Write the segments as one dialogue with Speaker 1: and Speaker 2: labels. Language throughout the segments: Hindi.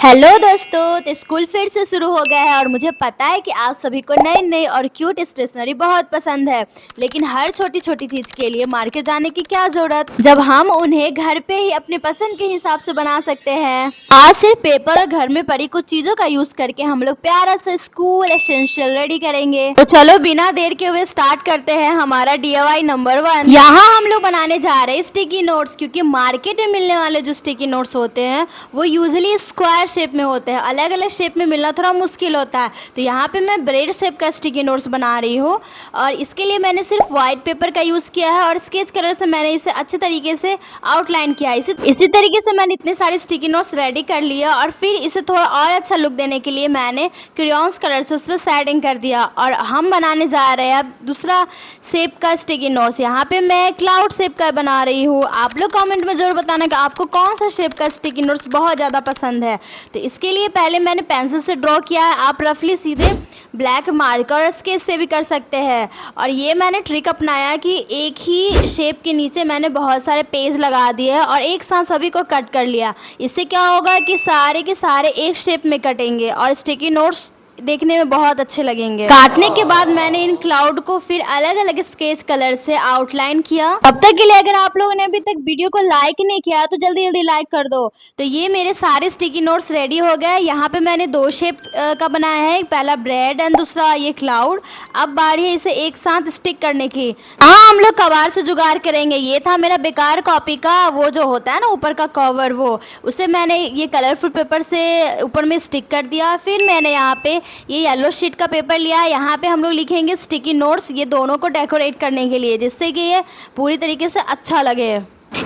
Speaker 1: हेलो दोस्तों, तो स्कूल फिर से शुरू हो गया है और मुझे पता है कि आप सभी को नई नई और क्यूट स्टेशनरी बहुत पसंद है। लेकिन हर छोटी छोटी चीज के लिए मार्केट जाने की क्या जरूरत, जब हम उन्हें घर पे ही अपनी पसंद के हिसाब से बना सकते हैं। आज सिर्फ पेपर और घर में पड़ी कुछ चीजों का यूज करके हम लोग प्यारा सा स्कूल एसेंशियल रेडी करेंगे। तो चलो बिना देर के हुए स्टार्ट करते हैं हमारा DIY नंबर 1। यहाँ हम लोग बनाने जा रहे हैं स्टिकी नोट्स, क्योंकि मार्केट में मिलने वाले जो स्टिकी नोट्स होते हैं वो यूजली स्क्वायर शेप में होते हैं। अलग अलग शेप में मिलना थोड़ा मुश्किल होता है। तो यहाँ पे मैं ब्रेड शेप का स्टिकी नोट्स बना रही हूँ और इसके लिए मैंने सिर्फ व्हाइट पेपर का यूज़ किया है और स्केच कलर से मैंने इसे अच्छे तरीके से आउटलाइन किया है। इसी तरीके से मैंने इतने सारे स्टिकी नोट्स रेडी कर लिया और फिर इसे थोड़ा और अच्छा लुक देने के लिए मैंने क्रेयॉन्स कलर से उस पर शेडिंग कर दिया। और हम बनाने जा रहे हैं अब दूसरा शेप का स्टिकी नोट्स। यहाँ पे मैं क्लाउड शेप का बना रही हूँ। आप लोग कमेंट में जरूर बताना कि आपको कौन सा शेप का स्टिकी नोट्स बहुत ज़्यादा पसंद है। तो इसके लिए पहले मैंने पेंसिल से ड्रॉ किया है। आप रफली सीधे ब्लैक मार्कर और स्केच से भी कर सकते हैं। और ये मैंने ट्रिक अपनाया कि एक ही शेप के नीचे मैंने बहुत सारे पेज लगा दिए और एक साथ सभी को कट कर लिया। इससे क्या होगा कि सारे के सारे एक शेप में कटेंगे और स्टिकी नोट्स देखने में बहुत अच्छे लगेंगे। काटने के बाद मैंने इन क्लाउड को फिर अलग अलग स्केच कलर से आउटलाइन किया। तब तक के लिए अगर आप लोगों ने अभी तक वीडियो को लाइक नहीं किया तो जल्दी जल्दी लाइक कर दो। तो ये मेरे सारे स्टिकी नोट्स रेडी हो गए। यहाँ पे मैंने दो शेप का बनाया है, पहला ब्रेड एंड दूसरा ये क्लाउड। अब बारी है इसे एक साथ स्टिक करने की। हाँ, हम लोग कबाड़ से जुगाड़ करेंगे। ये था मेरा बेकार कॉपी का वो जो होता है ना ऊपर का कवर, वो उसे मैंने ये कलरफुल पेपर से ऊपर में स्टिक कर दिया। फिर मैंने यहाँ पे ये येलो शीट का पेपर लिया। यहाँ पे हम लोग लिखेंगे स्टिकी नोट्स, ये दोनों को डेकोरेट करने के लिए, जिससे कि ये पूरी तरीके से अच्छा लगे।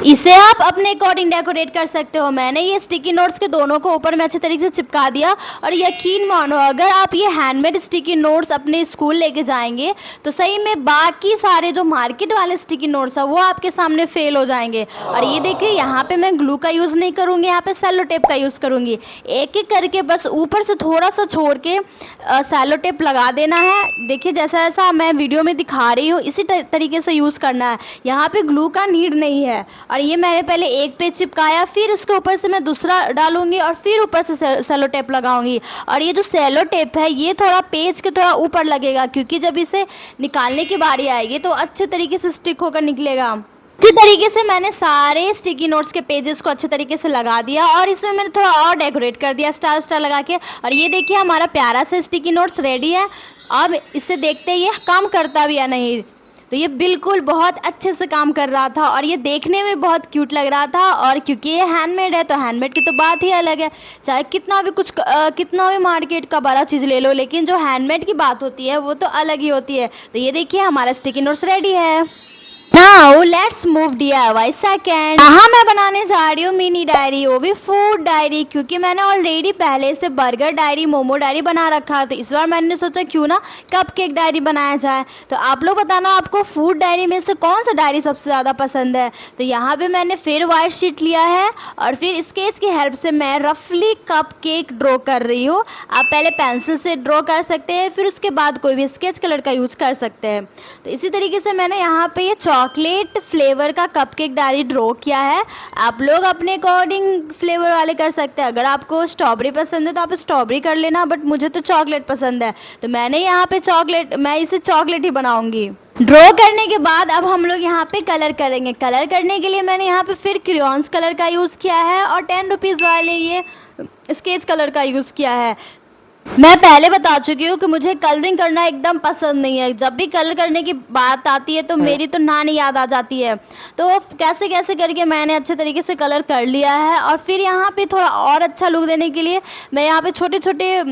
Speaker 1: इसे आप अपने अकॉर्डिंग डेकोरेट कर सकते हो। मैंने ये स्टिकी नोट्स के दोनों को ऊपर में अच्छे तरीके से चिपका दिया। और यकीन मानो, अगर आप ये हैंडमेड स्टिकी नोट्स अपने स्कूल लेके जाएंगे तो सही में बाकी सारे जो मार्केट वाले स्टिकी नोट्स है वो आपके सामने फेल हो जाएंगे। और ये देखिए, यहाँ पे मैं ग्लू का यूज़ नहीं करूँगी, यहाँ पे सेलो टेप का यूज़ करूँगी। एक एक करके बस ऊपर से थोड़ा सा छोड़ के सेलो टेप लगा देना है। देखिए, जैसा जैसा मैं वीडियो में दिखा रही हूँ इसी तरीके से यूज़ करना है। यहाँ पे ग्लू का नीड नहीं है। और ये मैंने पहले एक पेज चिपकाया, फिर इसके ऊपर से मैं दूसरा डालूंगी और फिर ऊपर से सेलो टेप लगाऊंगी। और ये जो सेलो टेप है ये थोड़ा पेज के थोड़ा ऊपर लगेगा, क्योंकि जब इसे निकालने की बारी आएगी तो अच्छे तरीके से स्टिक होकर निकलेगा। इसी तरीके से मैंने सारे स्टिकी नोट्स के पेजेस को अच्छे तरीके से लगा दिया और इसमें मैंने थोड़ा और डेकोरेट कर दिया स्टार स्टार लगा के। और ये देखिए, हमारा प्यारा सा स्टिकी नोट्स रेडी है। अब इससे देखते हैं ये काम करता भी या नहीं। तो ये बिल्कुल बहुत अच्छे से काम कर रहा था और ये देखने में बहुत क्यूट लग रहा था। और क्योंकि ये हैंडमेड है तो हैंडमेड की तो बात ही अलग है। चाहे कितना भी मार्केट का बड़ा चीज़ ले लो, लेकिन जो हैंडमेड की बात होती है वो तो अलग ही होती है। तो ये देखिए, हमारा स्टिकी नोट्स रेडी है। Now let's move DIY second. यहाँ मैं बनाने जा रही हूँ मिनी डायरी, वो भी फूड डायरी, क्योंकि मैंने ऑलरेडी पहले से बर्गर डायरी, मोमो डायरी बना रखा। तो इस बार मैंने सोचा क्यों ना कपकेक डायरी बनाया जाए। तो आप लोग बताना आपको फूड डायरी में से कौन सा डायरी सबसे ज़्यादा पसंद है। तो यहाँ पे मैंने फिर वाइट शीट लिया है और फिर स्केच की हेल्प से मैं रफली कपकेक ड्रॉ कर रही हूँ। आप पहले पेंसिल से ड्रॉ कर सकते हैं, फिर उसके बाद कोई भी स्केच कलर का यूज़ कर सकते हैं। तो इसी तरीके से मैंने यहाँ पे ये चॉकलेट फ्लेवर का कपकेक डायरी ड्रॉ किया है। आप लोग अपने अकॉर्डिंग फ्लेवर वाले कर सकते हैं। अगर आपको स्ट्रॉबेरी पसंद है तो आप स्ट्रॉबेरी कर लेना, बट मुझे तो चॉकलेट पसंद है तो मैंने यहाँ पे मैं इसे चॉकलेट ही बनाऊंगी। ड्रॉ करने के बाद अब हम लोग यहाँ पे कलर करेंगे। कलर करने के लिए मैंने यहाँ पे फिर क्रेयॉन्स कलर का यूज़ किया है और 10 रुपीज़ वाले ये स्केच कलर का यूज़ किया है। मैं पहले बता चुकी हूँ कि मुझे कलरिंग करना एकदम पसंद नहीं है। जब भी कलर करने की बात आती है तो मेरी तो नानी याद आ जाती है। तो कैसे कैसे करके मैंने अच्छे तरीके से कलर कर लिया है। और फिर यहाँ पे थोड़ा और अच्छा लुक देने के लिए मैं यहाँ पे छोटे छोटे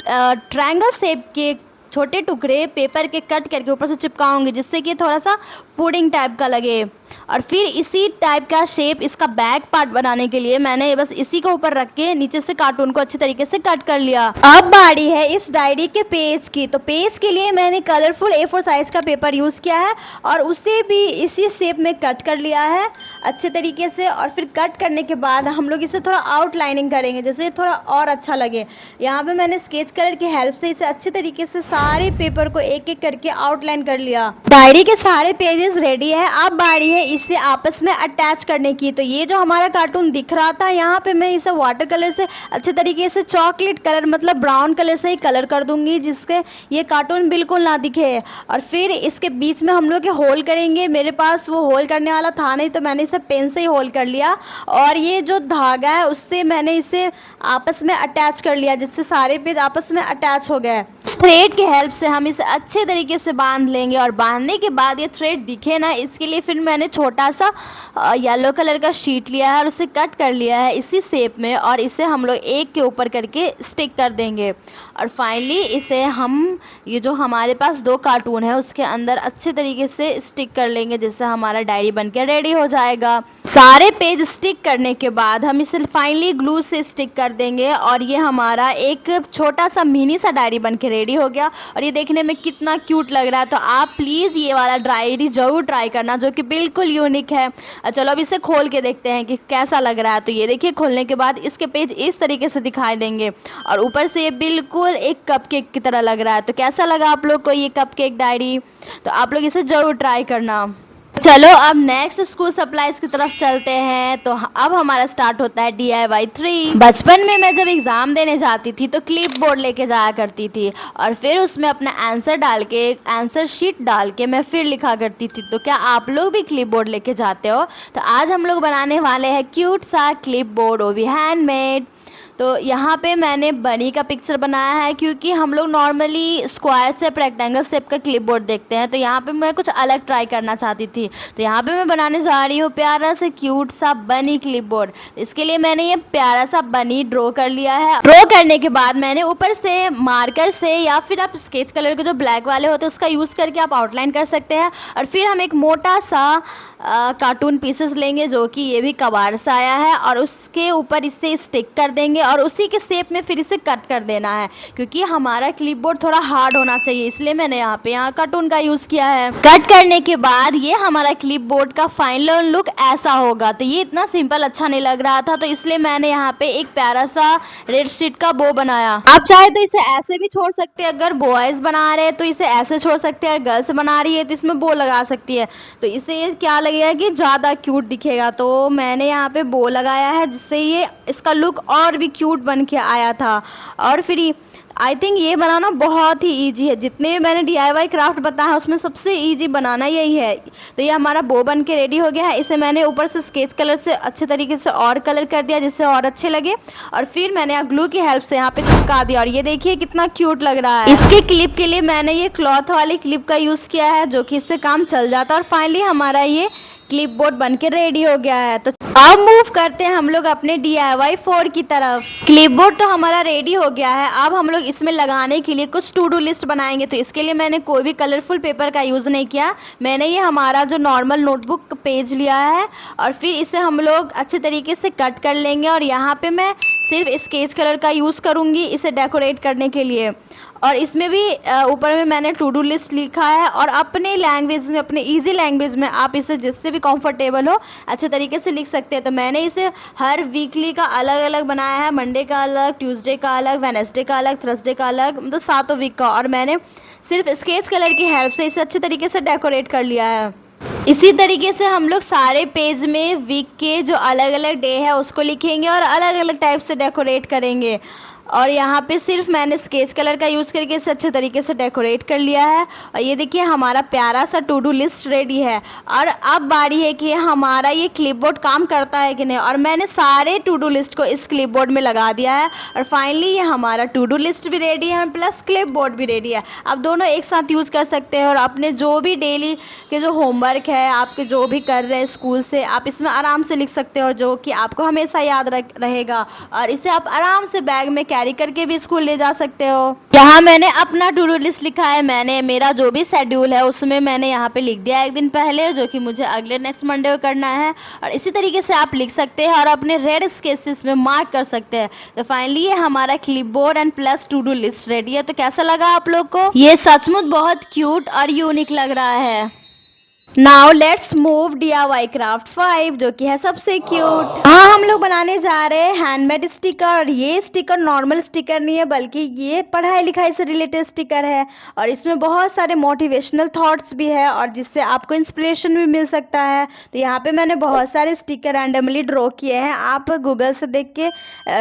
Speaker 1: ट्रायंगल शेप के छोटे टुकड़े पेपर के कट करके ऊपर से चिपकाऊंगी, जिससे कि थोड़ा सा पुडिंग टाइप का लगे। और फिर इसी टाइप का शेप इसका बैक पार्ट बनाने के लिए मैंने बस इसी को ऊपर रख के नीचे से कार्टून को अच्छे तरीके से कट कर लिया। अब बारी है इस डायरी के पेज की। तो पेज के लिए मैंने कलरफुल A4 साइज का पेपर यूज़ किया है और उसे भी इसी शेप में कट कर लिया है अच्छे तरीके से। और फिर कट करने के बाद हम लोग इसे थोड़ा आउटलाइनिंग करेंगे, जैसे थोड़ा और अच्छा लगे। यहाँ पे मैंने स्केच कलर की हेल्प से इसे अच्छे तरीके से सारे पेपर को एक एक करके आउटलाइन कर लिया। डायरी के सारे पेजेस रेडी है। अब बारी है हैं इसे आपस में अटैच करने की। तो ये जो हमारा कार्टून दिख रहा था, यहाँ पे मैं इसे वाटर कलर से अच्छे तरीके से चॉकलेट कलर मतलब ब्राउन कलर से ही कलर कर दूंगी, जिसके ये कार्टून बिल्कुल ना दिखे। और फिर इसके बीच में हम लोग ये होल करेंगे। मेरे पास वो होल करने वाला था नहीं, तो मैंने इसे पेन से ही होल कर लिया, और ये जो धागा है उससे मैंने इसे आपस में अटैच कर लिया, जिससे सारे पेज आपस में अटैच हो गए। थ्रेड की हेल्प से हम इसे अच्छे तरीके से बांध लेंगे, और बांधने के बाद ये थ्रेड दिखे ना, इसके लिए फिर मैंने छोटा सा येलो कलर का शीट लिया है और उसे कट कर लिया है इसी शेप में, और इसे हम लोग एक के ऊपर करके स्टिक कर देंगे। और फाइनली इसे हम ये जो हमारे पास दो कार्टून है उसके अंदर अच्छे तरीके से स्टिक कर लेंगे, जिससे हमारा डायरी बनके रेडी हो जाएगा। सारे पेज स्टिक करने के बाद हम इसे फाइनली ग्लू से स्टिक कर देंगे, और ये हमारा एक छोटा सा मिनी सा डायरी बनके रेडी हो गया। और ये देखने में कितना क्यूट लग रहा है। तो आप प्लीज़ ये वाला डायरी ज़रूर ट्राई करना, जो कि बिल्कुल यूनिक है। चलो अब इसे खोल के देखते हैं कि कैसा लग रहा है। तो ये देखिए, खोलने के बाद इसके पेज इस तरीके से दिखाई देंगे, और ऊपर से ये बिल्कुल एक कपकेक की तरह लग रहा है। तो कैसा लगा आप लोग को ये कपकेक डायरी? तो आप लोग इसे ज़रूर ट्राई करना। चलो अब नेक्स्ट स्कूल सप्लाईज की तरफ चलते हैं। तो अब हमारा स्टार्ट होता है DIY 3। बचपन में मैं जब एग्ज़ाम देने जाती थी तो क्लिप बोर्ड लेके जाया करती थी, और फिर उसमें अपना आंसर डाल के, आंसर शीट डाल के मैं फिर लिखा करती थी। तो क्या आप लोग भी क्लिप बोर्ड लेके जाते हो? तो आज हम लोग बनाने वाले हैं क्यूट सा क्लिप बोर्ड, वो भी हैंडमेड। तो यहाँ पे मैंने बनी का पिक्चर बनाया है, क्योंकि हम लोग normally square shape, rectangle shape का क्लिपबोर्ड देखते हैं। तो यहाँ पे मैं कुछ अलग ट्राई करना चाहती थी। तो यहाँ पे मैं बनाने जा रही हूँ प्यारा सा क्यूट सा बनी क्लिपबोर्ड। इसके लिए मैंने ये प्यारा सा बनी ड्रॉ कर लिया है। ड्रॉ करने के बाद मैंने ऊपर से मार्कर से, या फिर आप स्केच कलर के जो ब्लैक वाले होते हैं उसका यूज़ करके आप आउटलाइन कर सकते हैं। और फिर हम एक मोटा सा कार्टून पीसेस लेंगे, जो कि ये भी कबाड़ से आया है, और उसके ऊपर इसे स्टिक कर देंगे, और उसी के शेप में फिर इसे कट कर देना है। क्योंकि हमारा क्लिपबोर्ड थोड़ा हार्ड होना चाहिए, इसलिए मैंने यहाँ कार्टून का यूज़ किया है। कट करने के बाद ये हमारा क्लिपबोर्ड का फाइनल लुक ऐसा होगा। तो ये इतना सिंपल अच्छा नहीं लग रहा था, तो इसलिए मैंने यहाँ पे एक प्यारा सा रेड शीट का बो बनाया। आप चाहे तो इसे ऐसे भी छोड़ सकते हैं, अगर बॉयज़ बना रहे हैं तो इसे ऐसे छोड़ सकते हैं, और गर्ल्स बना रही है तो इसमें बो लगा सकती है। तो इससे क्या लगेगा कि ज़्यादा क्यूट दिखेगा। तो मैंने यहाँ पे बो लगाया है, जिससे ये इसका लुक और भी क्यूट बन के आया था। और फिर आई थिंक ये बनाना बहुत ही इजी है। जितने भी मैंने DIY क्राफ्ट बताया है उसमें सबसे इजी बनाना यही है। तो ये हमारा बो बन के रेडी हो गया है। इसे मैंने ऊपर से स्केच कलर से अच्छे तरीके से और कलर कर दिया, जिससे और अच्छे लगे, और फिर मैंने यहाँ ग्लू की हेल्प से यहाँ पे चिपका दिया। और ये देखिए कितना क्यूट लग रहा है। इसके क्लिप के लिए मैंने ये क्लॉथ वाली क्लिप का यूज़ किया है, जो कि इससे काम चल जाता है। और फाइनली हमारा ये क्लिपबोर्ड बनके रेडी हो गया है। तो अब मूव करते हैं हम लोग अपने DIY 4 की तरफ। क्लिपबोर्ड तो हमारा रेडी हो गया है। अब हम लोग इसमें लगाने के लिए कुछ टू डू लिस्ट बनाएंगे। तो इसके लिए मैंने कोई भी कलरफुल पेपर का यूज़ नहीं किया। मैंने ये हमारा जो नॉर्मल नोटबुक पेज लिया है, और फिर इसे हम लोग अच्छे तरीके से कट कर लेंगे। और यहाँ पे मैं सिर्फ स्केच कलर का यूज़ करूँगी इसे डेकोरेट करने के लिए। और इसमें भी ऊपर में मैंने टू डू लिस्ट लिखा है, और अपने लैंग्वेज में, अपने इजी लैंग्वेज में आप इसे जिससे भी कंफर्टेबल हो अच्छे तरीके से लिख सकते हैं। तो मैंने इसे हर वीकली का अलग अलग बनाया है, मंडे का अलग, ट्यूसडे का अलग, वेडनेसडे का अलग, थर्सडे का अलग, मतलब 7 वीक का। और मैंने सिर्फ स्केच कलर की हेल्प से इसे अच्छे तरीके से डेकोरेट कर लिया है। इसी तरीके से हम लोग सारे पेज में वीक के जो अलग अलग डे है उसको लिखेंगे, और अलग अलग टाइप से डेकोरेट करेंगे। और यहाँ पे सिर्फ मैंने स्केच कलर का यूज़ करके इसे अच्छे तरीके से डेकोरेट कर लिया है। और ये देखिए हमारा प्यारा सा टू डू लिस्ट रेडी है। और अब बारी है कि हमारा ये क्लिपबोर्ड काम करता है कि नहीं। और मैंने सारे टू डू लिस्ट को इस क्लिपबोर्ड में लगा दिया है, और फाइनली ये हमारा टू डू लिस्ट भी रेडी है प्लस क्लिपबोर्ड भी रेडी है। आप दोनों एक साथ यूज़ कर सकते हैं, और अपने जो भी डेली के जो होमवर्क है, आपके जो भी कर रहे हैं स्कूल से, आप इसमें आराम से लिख सकते हो, जो कि आपको हमेशा याद रहेगा। और इसे आप आराम से बैग में कैरी करके भी स्कूल ले जा सकते हो। यहाँ मैंने अपना टू डू लिस्ट लिखा है। मैंने मेरा जो भी शेड्यूल है उसमें मैंने यहाँ पे लिख दिया एक दिन पहले, जो कि मुझे अगले नेक्स्ट मंडे को करना है। और इसी तरीके से आप लिख सकते हैं और अपने रेड स्केचेस में मार्क कर सकते हैं। तो फाइनली ये हमारा clipboard and plus two do list ready है। तो कैसा लगा आप लोग को? ये सचमुच बहुत क्यूट और यूनिक लग रहा है। Now let's move DIY craft 5 जो कि है सबसे क्यूट। हाँ, हम लोग बनाने जा रहे हैं हैंडमेड स्टिकर। और ये स्टिकर नॉर्मल स्टिकर नहीं है, बल्कि ये पढ़ाई लिखाई से रिलेटेड स्टिकर है। और इसमें बहुत सारे मोटिवेशनल थॉट्स भी है और जिससे आपको इंस्पिरेशन भी मिल सकता है। तो यहाँ पे मैंने बहुत सारे स्टिकर रैंडमली ड्रॉ किए हैं, आप गूगल से देख के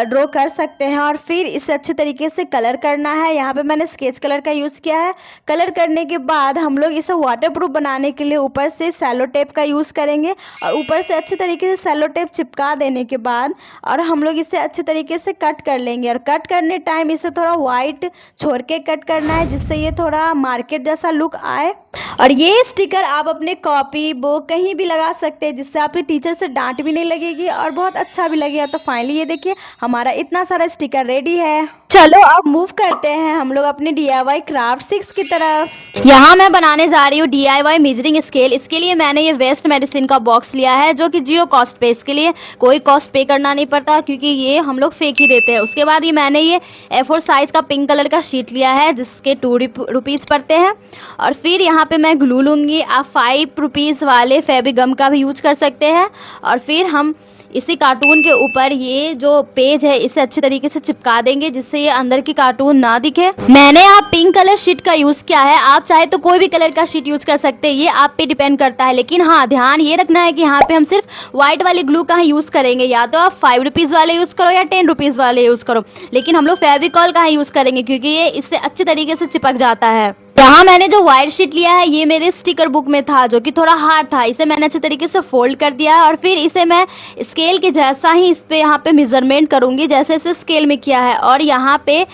Speaker 1: ड्रॉ कर सकते हैं। और फिर इसे अच्छे तरीके से कलर करना है। यहाँ पे मैंने स्केच कलर का यूज़ किया है। कलर करने के बाद हम लोग इसे वाटर प्रूफ बनाने के लिए ऊपर से सेलो टेप का यूज़ करेंगे। और ऊपर से अच्छे तरीके से सेलो टेप चिपका देने के बाद और हम लोग इसे अच्छे तरीके से कट कर लेंगे। और कट करने टाइम इसे थोड़ा वाइट छोड़ के कट करना है, जिससे ये थोड़ा मार्केट जैसा लुक आए। और ये स्टिकर आप अपने कॉपी बुक कहीं भी लगा सकते हैं, जिससे आपके टीचर से डांट भी नहीं लगेगी और बहुत अच्छा भी लगेगा। तो फाइनली ये देखिए हमारा इतना सारा स्टिकर रेडी है। चलो अब मूव करते हैं हम लोग अपने DIY क्राफ्ट 6 की तरफ। यहाँ मैं बनाने जा रही हूँ DIY मेजरिंग स्केल। इसके लिए मैंने ये वेस्ट मेडिसिन का बॉक्स लिया है, जो कि 0 कॉस्ट पे। इसके लिए कोई कॉस्ट पे करना नहीं पड़ता, क्योंकि ये हम लोग फेंक ही देते हैं। उसके बाद ये मैंने ये A4 साइज का पिंक कलर का शीट लिया है, जिसके 2 रुपीज़ पड़ते हैं। और फिर यहाँ पे मैं ग्लू लूँगी। आप 5 रुपीज़ वाले फेविगम का भी यूज कर सकते हैं। और फिर हम इसी कार्टून के ऊपर ये जो पेज है इसे अच्छे तरीके से चिपका देंगे, जिससे ये अंदर की कार्टून ना दिखे। मैंने यहाँ पिंक कलर शीट का यूज किया है, आप चाहे तो कोई भी कलर का शीट यूज कर सकते हैं, ये आप पे डिपेंड करता है। लेकिन हाँ, ध्यान ये रखना है कि यहाँ पे हम सिर्फ व्हाइट वाली ग्लू का यूज करेंगे। या तो आप 5 रुपीज़ वाले यूज करो या 10 रुपीज़ वाले यूज करो, लेकिन हम लोग फेविकॉल का यूज करेंगे, क्योंकि ये इससे अच्छे तरीके से चिपक जाता है। यहाँ मैंने जो व्हाइट शीट लिया है ये मेरे स्टिकर बुक में था, जो कि थोड़ा हार्ड था। इसे मैंने अच्छे तरीके से फोल्ड कर दिया है और फिर इसे मैं स्केल के जैसा ही इस पे यहाँ पे मेजरमेंट करूँगी, जैसे इसे स्केल में किया है। और यहाँ पे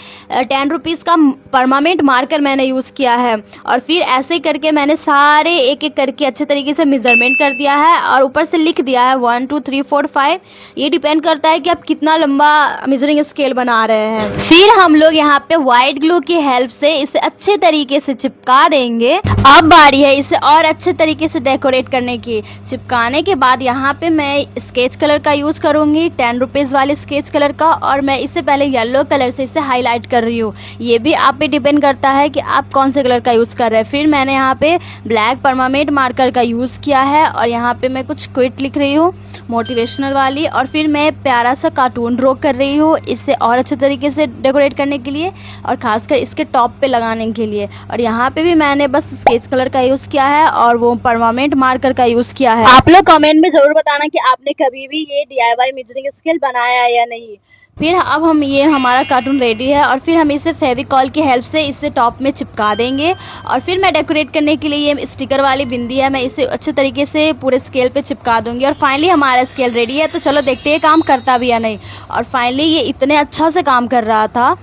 Speaker 1: 10 रुपीज़ का परमानेंट मार्कर मैंने यूज़ किया है। और फिर ऐसे करके मैंने सारे एक एक करके अच्छे तरीके से मेजरमेंट कर दिया है और ऊपर से लिख दिया है 1 2 3 4 5। ये डिपेंड करता है कि आप कितना लंबा मेजरिंग स्केल बना रहे हैं। फिर हम लोग यहाँ पे व्हाइट ग्लू की हेल्प से इसे अच्छे तरीके से चिपका देंगे। अब बारी है इसे और अच्छे तरीके से डेकोरेट करने की। चिपकाने के बाद यहाँ पे मैं स्केच कलर का यूज करूँगी, 10 रुपीज़ वाले स्केच कलर का। और मैं इससे पहले येलो कलर से इसे हाईलाइट कर रही हूँ। ये भी आप पे डिपेंड करता है कि आप कौन से कलर का यूज़ कर रहे हैं। फिर मैंने यहाँ पे ब्लैक परमानेंट मार्कर का यूज़ किया है और यहाँ पे मैं कुछ क्विट लिख रही हूँ, मोटिवेशनल वाली। और फिर मैं प्यारा सा कार्टून ड्रॉ कर रही हूँ इससे और अच्छे तरीके से डेकोरेट करने के लिए और खासकर इसके टॉप पे लगाने के लिए। और यहाँ पे भी मैंने बस स्केच कलर का यूज़ किया है और वो परमानेंट मार्कर का यूज़ किया है। आप लोग कमेंट में ज़रूर बताना कि आपने कभी भी ये DIY मेजरिंग स्केल बनाया है या नहीं। फिर अब हम ये हमारा कार्टून रेडी है और फिर हम इसे फेविकॉल की हेल्प से इसे टॉप में चिपका देंगे। और फिर मैं डेकोरेट करने के लिए ये स्टिकर वाली बिंदी है, मैं इसे अच्छे तरीके से पूरे स्केल पे चिपका दूंगी। और फाइनली हमारा स्केल रेडी है। तो चलो देखते हैं काम करता भी या नहीं। और फाइनली ये इतने अच्छा से काम कर रहा था,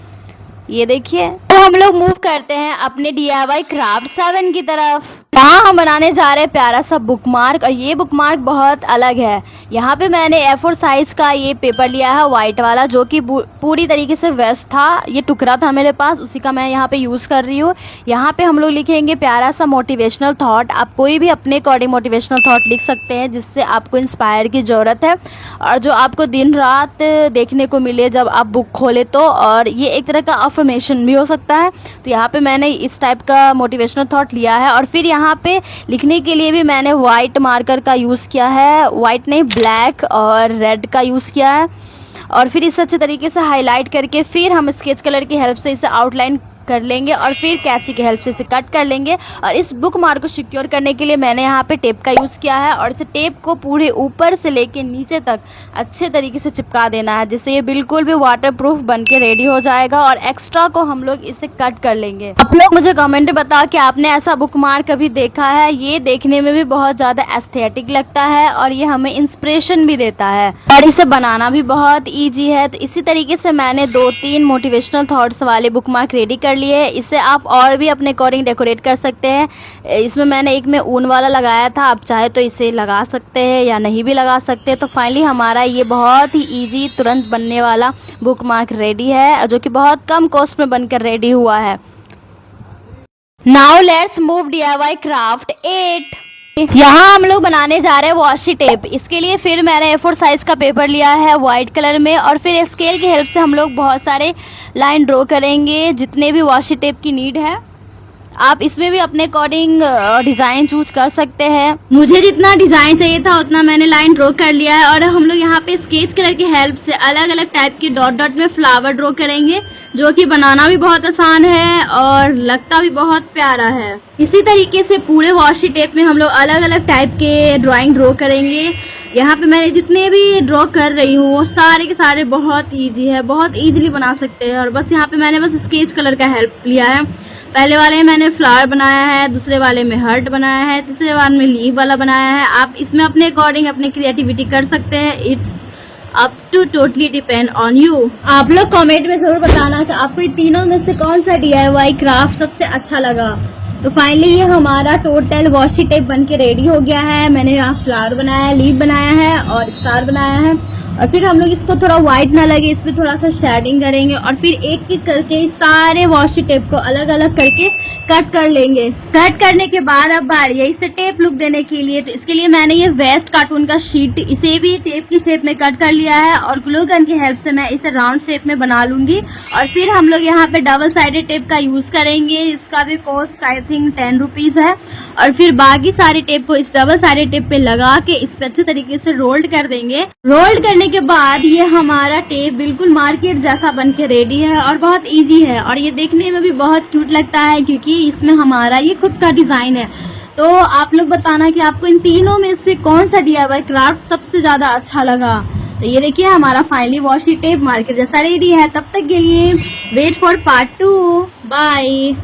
Speaker 1: ये देखिए। तो हम लोग मूव करते हैं अपने DIY क्राफ्ट 7 की तरफ। यहाँ हम बनाने जा रहे हैं प्यारा सा बुकमार्क। और ये बुकमार्क बहुत अलग है। यहाँ पे मैंने A4 साइज का ये पेपर लिया है वाइट वाला, जो कि पूरी तरीके से वेस्ट था। ये टुकड़ा था मेरे पास, उसी का मैं यहाँ पे यूज़ कर रही हूँ। यहाँ पे हम लोग लिखेंगे प्यारा सा मोटिवेशनल थॉट। आप कोई भी अपने अकॉर्डिंग मोटिवेशनल थॉट लिख सकते हैं, जिससे आपको इंस्पायर की ज़रूरत है और जो आपको दिन रात देखने को मिले जब आप बुक खोले तो। और ये एक तरह का अफर्मेशन भी हो सकता है। तो यहाँ पे मैंने इस टाइप का मोटिवेशनल थॉट लिया है। और फिर यहाँ पे लिखने के लिए भी मैंने वाइट मार्कर का यूज़ किया है, वाइट नहीं ब्लैक और रेड का यूज़ किया है। और फिर इसे अच्छे तरीके से हाईलाइट करके फिर हम स्केच कलर की हेल्प से इसे आउटलाइन कर लेंगे और फिर कैंची की हेल्प से इसे कट कर लेंगे। और इस बुक मार्क को सिक्योर करने के लिए मैंने यहाँ पे टेप का यूज़ किया है और इसे टेप को पूरे ऊपर से लेके नीचे तक अच्छे तरीके से चिपका देना है, जिससे ये बिल्कुल भी वाटरप्रूफ बन के रेडी हो जाएगा। और एक्स्ट्रा को हम लोग इसे कट कर लेंगे। आप लोग मुझे कमेंट में बताओ कि आपने ऐसा बुक मार्क कभी देखा है। ये देखने में भी बहुत ज़्यादा एस्थेटिक लगता है और ये हमें इंस्पिरेशन भी देता है और इसे बनाना भी बहुत ईजी है। तो इसी तरीके से मैंने 2-3 मोटिवेशनल थॉट्स वाले बुक मार्क रेडी कर लिए। इसे आप और भी अपने अकॉर्डिंग डेकोरेट कर सकते हैं। इसमें मैंने एक में ऊन वाला लगाया था, आप चाहे तो इसे लगा सकते हैं या नहीं भी लगा सकते। तो फाइनली हमारा ये बहुत ही इजी तुरंत बनने वाला बुक मार्क रेडी है, जो कि बहुत कम कॉस्ट में बनकर रेडी हुआ है। Now let's move DIY craft 8। यहाँ हम लोग बनाने जा रहे हैं वॉशी टेप। इसके लिए फिर मैंने A4 साइज का पेपर लिया है वाइट कलर में और फिर स्केल की हेल्प से हम लोग बहुत सारे लाइन ड्रॉ करेंगे जितने भी वॉशी टेप की नीड है। आप इसमें भी अपने अकॉर्डिंग डिज़ाइन चूज कर सकते हैं। मुझे जितना डिज़ाइन चाहिए था उतना मैंने लाइन ड्रॉ कर लिया है और हम लोग यहाँ पे स्केच कलर की हेल्प से अलग अलग टाइप के डॉट डॉट में फ्लावर ड्रॉ करेंगे, जो कि बनाना भी बहुत आसान है और लगता भी बहुत प्यारा है। इसी तरीके से पूरे वॉशी टेप में हम लोग अलग अलग टाइप के ड्राइंग ड्रॉ करेंगे। यहाँ पे मैंने जितने भी ड्रॉ कर रही हूँ वो सारे के सारे बहुत ईजी है, बहुत ईजिली बना सकते हैं। और बस यहाँ पे मैंने बस स्केच कलर का हेल्प लिया है। पहले वाले में मैंने फ्लावर बनाया है, दूसरे वाले में हार्ट बनाया है, तीसरे वाले में लीव वाला बनाया है। आप इसमें अपने अकॉर्डिंग अपनी क्रिएटिविटी कर सकते हैं। It's up to totally depend on you. आप लोग कमेंट में जरूर बताना कि आपको इन तीनों में से कौन सा DIY क्राफ्ट सबसे अच्छा लगा। तो फाइनली ये हमारा टोटल वॉशी टेप बन के रेडी हो गया है। मैंने यहाँ फ्लावर बनाया है, लीव बनाया है और स्टार बनाया है। और फिर हम लोग इसको थोड़ा व्हाइट ना लगे इस पर थोड़ा सा शेडिंग करेंगे और फिर एक एक करके सारे वॉशी टेप को अलग अलग करके कट कर लेंगे। कट करने के बाद अब बारी है इसे टेप लुक देने के लिए। तो इसके लिए मैंने ये वेस्ट कार्टून का शीट इसे भी टेप की शेप में कट कर लिया है और ग्लू गन की हेल्प से मैं इसे राउंड शेप में बना लूंगी। और फिर हम लोग यहाँ पे डबल साइडेड टेप का यूज करेंगे। इसका भी कॉस्ट आई थिंक 10 रुपीज है। और फिर बाकी सारे टेप को इस डबल साइडेड टेप पे लगा के इस पे अच्छे तरीके से रोल्ड कर देंगे। रोल्ड करने के बाद ये हमारा टेप बिल्कुल मार्केट जैसा बन के रेडी है और बहुत इजी है और ये देखने में भी बहुत क्यूट लगता है क्योंकि इसमें हमारा ये खुद का डिजाइन है। तो आप लोग बताना कि आपको इन तीनों में से कौन सा DIY क्राफ्ट सबसे ज्यादा अच्छा लगा। तो ये देखिए हमारा फाइनली वॉशी टेप मार्केट जैसा रेडी है। तब तक के लिए वेट फॉर पार्ट 2। बाय।